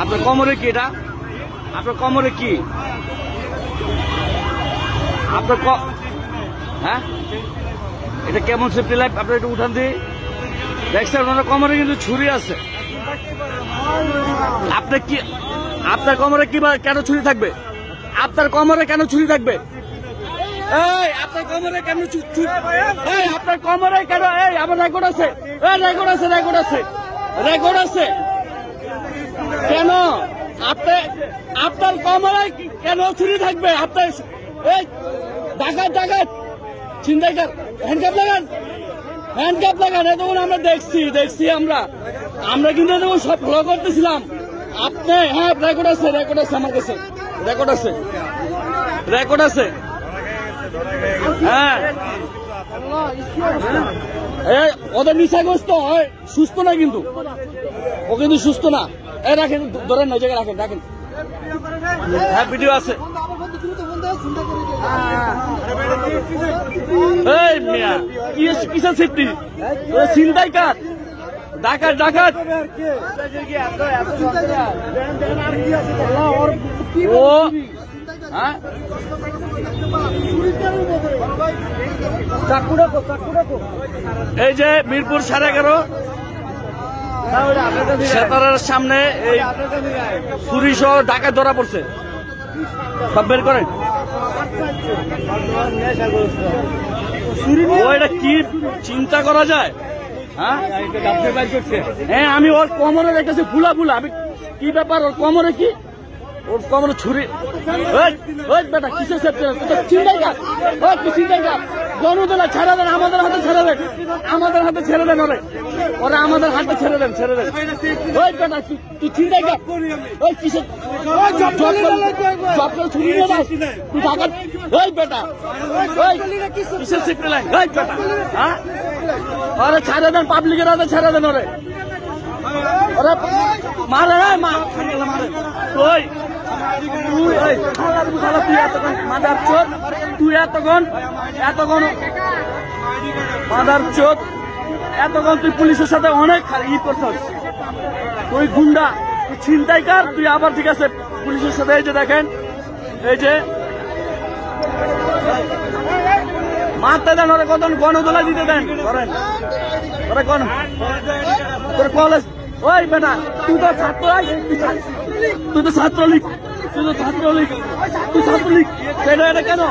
আপনার কোমরে কি এটা? আপনার কোমরে কি? আপনার হ্যাঁ, এটা কেমন সেফটি লাইফ? আপনার একটু উঠান দিয়ে দেখছেন ওনার কোমরে কিন্তু ছুরি আছে। আপনি কি, আপনার কোমরে কি কেন ছুরি থাকবে? আপনার কোমরে কেন ছুরি থাকবে? এই আপনার কোমরে কেন এই আপনার কোমরে কেন? এই আমার রেকর্ড আছে, রেকর্ড আছে, রেকর্ড আছে, রেকর্ড আছে। কেন আপনি, আপনার কোমরে কেন ছুরি থাকবে? আপনার এই ডাকাত ডাকাত ছিনতাইকার, হ্যান্ডকাপ লাগান, হ্যান্ডকাপ লাগান। এতক্ষণ আমরা দেখছি আমরা কিন্তু এতক্ষণ সব ফলো করতেছিলাম। আপনি হ্যাঁ রেকর্ড আছে, রেকর্ড আছে, আমার কাছে রেকর্ড আছে, রেকর্ড আছে। হ্যাঁ ওদের নিশাগ্রস্ত হয়, সুস্থ না কিন্তু, ও কিন্তু সুস্থ না। এই রাখেন, ধরেন না জায়গায় রাখেন, রাখেন। হ্যাঁ ভিডিও আছে। এই মিয়া কিসের সেফটি? ছিনতাইকার, ডাকাত ডাকাত। ও হ্যাঁ এই যে মিরপুর 11.5 সেতারার সামনে এই ছুরি সহ ডাকাত ধরা পড়ছে। সব বের করেন। ও এটা কি চিন্তা করা যায়? হ্যাঁ আমি ওর কোমরে দেখতেছি ফুলা ফুলা। আমি কি ব্যাপার? ওর কোমরে কি? ওর কোমরে ছুরি। বেটা কিসের চিন্তাইকার? চিন্তাইকার গণতলা ছাড়া দেন, আমাদের হাতে ছেড়ে দেন, আমাদের হাতে ছেড়ে দেন। ওরা আমাদের হাতে ছেড়ে দেন, ছেড়ে দেন। ওই বেটা তুই চিন্তাইকার? ওই কিসের ছুরি নিয়ে যাস তুই ডাকাত? ওই বেটা ওই কিসের সেফটি লাইন? ওই বেটা হ্যাঁ ওরা ছেড়ে দেন, পাবলিকের হাতে ছেড়ে দেন। ওরা মারে মারে ওই মাদার চোদ, তুই এতক্ষণ মাদার চোদ, এতক্ষণ তুই পুলিশের সাথে অনেক ই করছিস। তুই গুন্ডা, তুই ছিনতাইকার, তুই আবার ঠিক আছে পুলিশের সাথে। এই যে দেখেন, এই যে মারতে দেন, ওরা কত গণদোলা দিতে দেন। করেন ওরা কোন তোর কলেজ? ওই বেটা তুই তো ছাত্র, তুই তো ছাত্রলীগ, তুই তো ছাত্রলীগ, তুই ছাত্রলীগ। এটা কেন?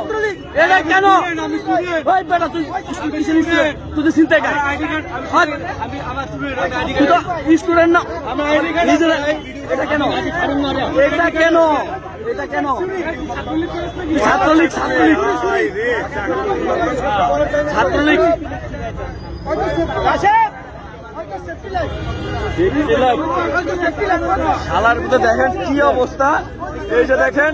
এটা কেন? ওই বেটা তুই তুই তো ছিনতাইকার, তুই তো স্টুডেন্ট না। এটা কেন? এটা কেন? এটা কেন? ছাত্রলীগ, ছাত্রলীগ, ছাত্রলীগ। শালার মধ্যে দেখেন কি অবস্থা। এই যে দেখেন